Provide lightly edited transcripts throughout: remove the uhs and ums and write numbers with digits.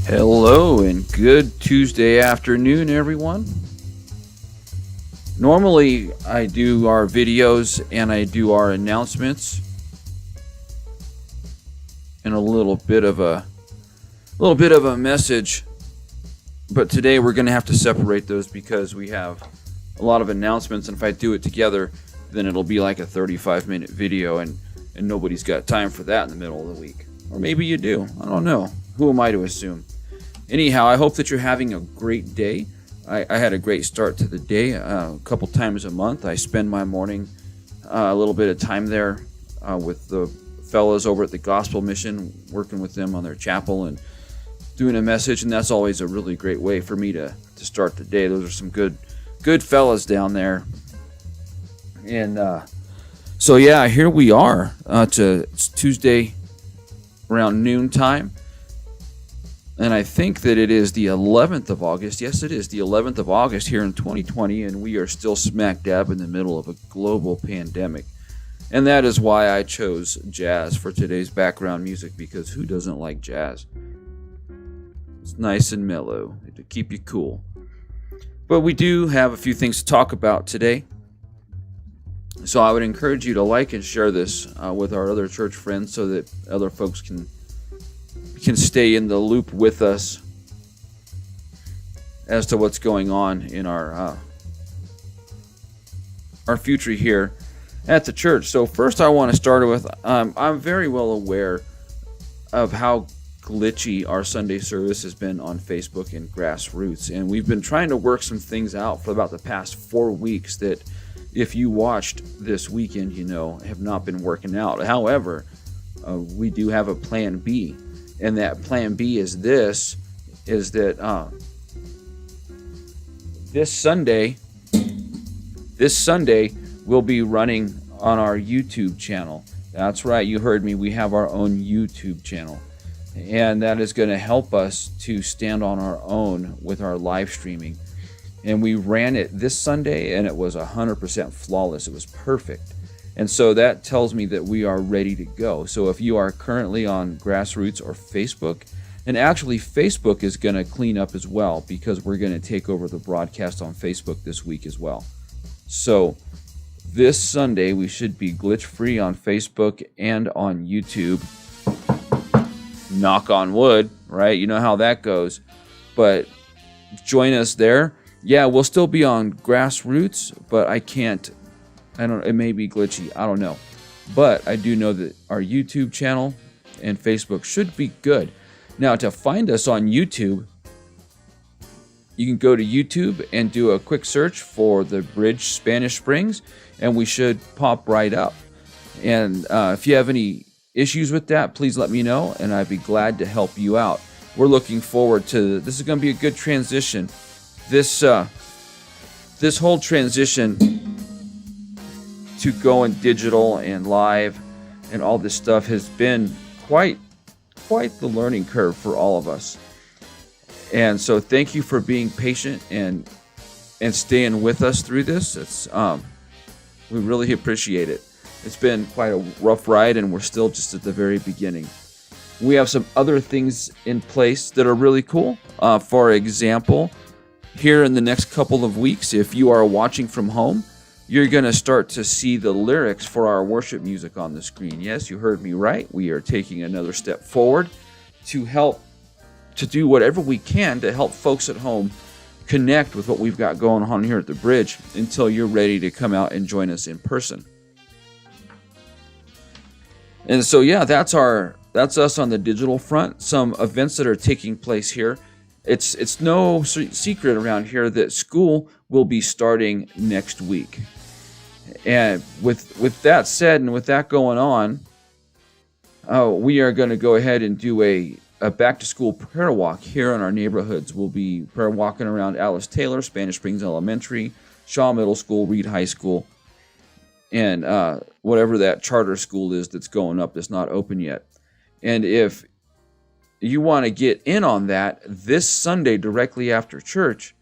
Hello and good Tuesday afternoon, everyone. Normally, I do our videos and I do our announcements and a little bit of a message, but today we're going to have to separate those because we have a lot of announcements, and if I do it together, then it'll be like a 35-minute video, and nobody's got time for that in the middle of the week. Or maybe you do. I don't know. Who am I to assume? Anyhow, I hope that you're having a great day. I had a great start to the day. A couple times a month, I spend my morning a little bit of time there with the fellows over at the Gospel Mission, working with them on their chapel and doing a message, and that's always a really great way for me to start the day. Those are some good fellas down there. And so yeah, here we are. It's Tuesday around noontime. And I think that it is the 11th of August. Yes, it is the 11th of August here in 2020, and we are still smack dab in the middle of a global pandemic. And that is why I chose jazz for today's background music, because who doesn't like jazz? It's nice and mellow to keep you cool. But we do have a few things to talk about today. So I would encourage you to like and share this with our other church friends so that other folks can stay in the loop with us as to what's going on in our future here at the church. So first I want to start with, I'm very well aware of how glitchy our Sunday service has been on Facebook and Grassroots, and we've been trying to work some things out for about the past 4 weeks that, if you watched this weekend, have not been working out. However, we do have a plan B. And that plan B is that this Sunday we'll be running on our YouTube channel. That's right, you heard me. We have our own YouTube channel. And that is going to help us to stand on our own with our live streaming. And we ran it this Sunday, and it was 100% flawless. It was perfect. And so that tells me that we are ready to go. So if you are currently on Grassroots or Facebook, and actually Facebook is going to clean up as well, because we're going to take over the broadcast on Facebook this week as well. So this Sunday we should be glitch free on Facebook and on YouTube. Knock on wood, right? You know how that goes. But join us there. Yeah, we'll still be on Grassroots, but it may be glitchy. I don't know. But I do know that our YouTube channel and Facebook should be good. Now, to find us on YouTube, you can go to YouTube and do a quick search for the Bridge Spanish Springs, and we should pop right up. And if you have any issues with that, please let me know, and I'd be glad to help you out. We're looking forward to this. Is going to be a good transition. This whole transition to going digital and live and all this stuff has been quite the learning curve for all of us. And so thank you for being patient and staying with us through this. It's we really appreciate it. It's been quite a rough ride, and we're still just at the very beginning. We have some other things in place that are really cool. For example, here in the next couple of weeks, if you are watching from home, you're going to start to see the lyrics for our worship music on the screen. Yes, you heard me right. We are taking another step forward to do whatever we can to help folks at home connect with what we've got going on here at the Bridge until you're ready to come out and join us in person. And so, yeah, that's us on the digital front. Some events that are taking place here. It's no secret around here that school will be starting next week. And with that said, and with that going on, we are going to go ahead and do a back-to-school prayer walk here in our neighborhoods. We'll be prayer walking around Alice Taylor, Spanish Springs Elementary, Shaw Middle School, Reed High School, and whatever that charter school is that's going up that's not open yet. And if you want to get in on that, this Sunday directly after church,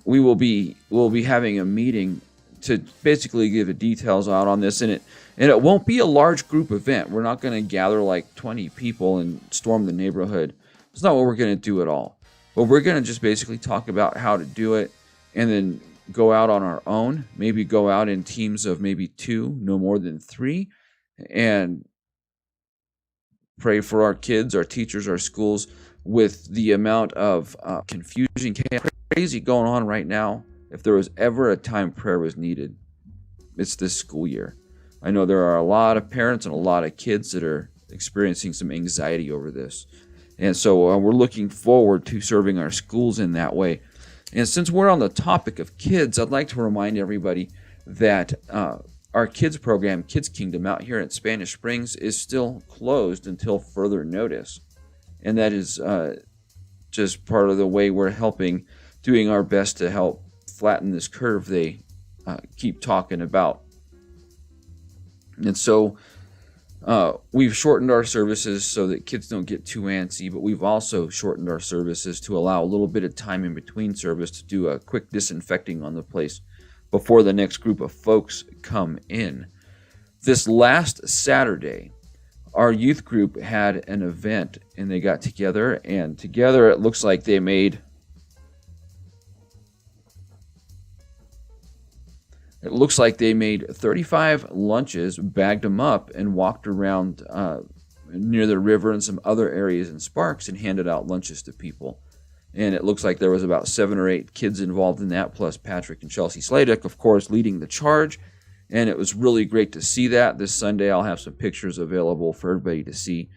we'll be having a meeting to basically give the details out on this, and it won't be a large group event. We're not going to gather like 20 people and storm the neighborhood It's not what we're going to do at all. But we're going to just basically talk about how to do it and then go out on our own, maybe go out in teams of maybe 2, no more than 3, and pray for our kids, our teachers, our schools. With the amount of confusion, crazy going on right now, if there was ever a time prayer was needed, it's this school year. I know there are a lot of parents and a lot of kids that are experiencing some anxiety over this. And so we're looking forward to serving our schools in that way. And since we're on the topic of kids, I'd like to remind everybody that our kids program, Kids Kingdom, out here at Spanish Springs is still closed until further notice. And that is just part of the way we're doing our best to help flatten this curve they keep talking about. And so we've shortened our services so that kids don't get too antsy, but we've also shortened our services to allow a little bit of time in between service to do a quick disinfecting on the place before the next group of folks come in. This last Saturday, our youth group had an event, and they got together, and together it looks like they made 35 lunches, bagged them up, and walked around near the river and some other areas in Sparks and handed out lunches to people. And it looks like there was about 7 or 8 kids involved in that, plus Patrick and Chelsea Sladek, of course, leading the charge. And it was really great to see that. This Sunday, I'll have some pictures available for everybody to see.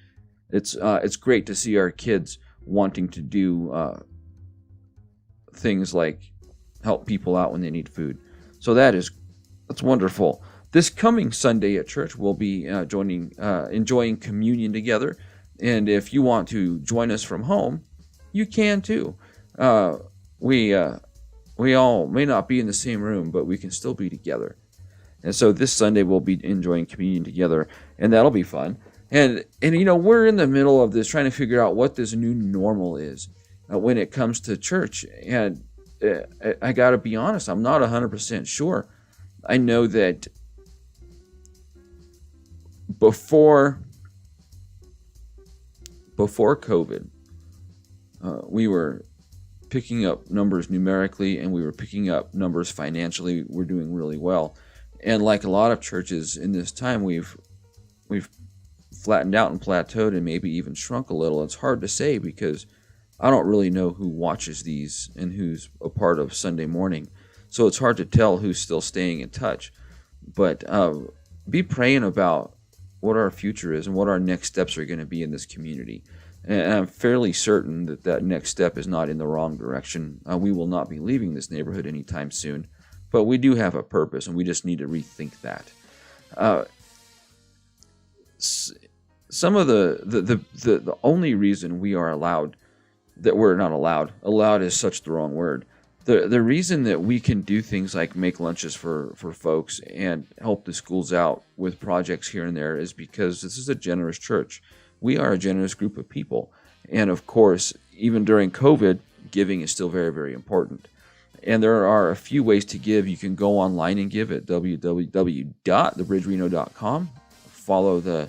It's great to see our kids wanting to do things like help people out when they need food. So that's wonderful. This coming Sunday at church, we'll be enjoying communion together. And if you want to join us from home, you can too. We all may not be in the same room, but we can still be together. And so this Sunday we'll be enjoying communion together, and that'll be fun. And we're in the middle of this, trying to figure out what this new normal is when it comes to church. And I got to be honest, I'm not 100% sure. I know that before COVID, we were picking up numbers numerically, and we were picking up numbers financially. We're doing really well. And like a lot of churches in this time, we've flattened out and plateaued and maybe even shrunk a little. It's hard to say because I don't really know who watches these and who's a part of Sunday morning. So it's hard to tell who's still staying in touch. But be praying about what our future is and what our next steps are going to be in this community. And I'm fairly certain that next step is not in the wrong direction. We will not be leaving this neighborhood anytime soon. But we do have a purpose, and we just need to rethink that. Some of the only reason we are allowed, that we're not allowed is such the wrong word. The reason that we can do things like make lunches for folks and help the schools out with projects here and there is because this is a generous church. We are a generous group of people. And of course, even during COVID, giving is still very, very important. And there are a few ways to give. You can go online and give at www.thebridgereno.com. Follow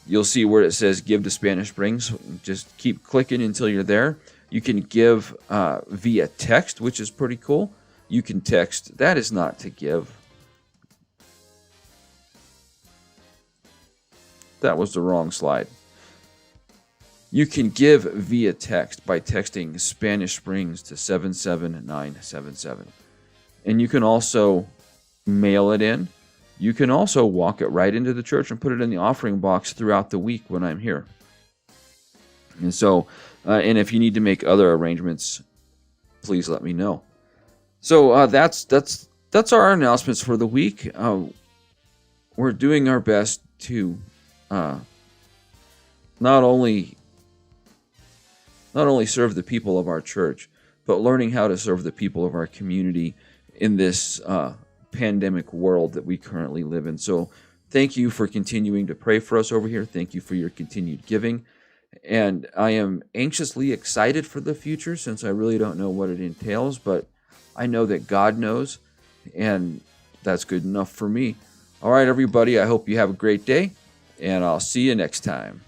you'll see where it says Give to Spanish Springs. Just keep clicking until you're there. You can give via text, which is pretty cool. You can text, that is not to give. That was the wrong slide. You can give via text by texting Spanish Springs to 77977. And you can also mail it in. You can also walk it right into the church and put it in the offering box throughout the week when I'm here. And so, and if you need to make other arrangements, please let me know. So that's our announcements for the week. We're doing our best to not only serve the people of our church, but learning how to serve the people of our community in this pandemic world that we currently live in. So thank you for continuing to pray for us over here. Thank you for your continued giving. And I am anxiously excited for the future since I really don't know what it entails, but I know that God knows, and that's good enough for me. All right, everybody, I hope you have a great day, and I'll see you next time.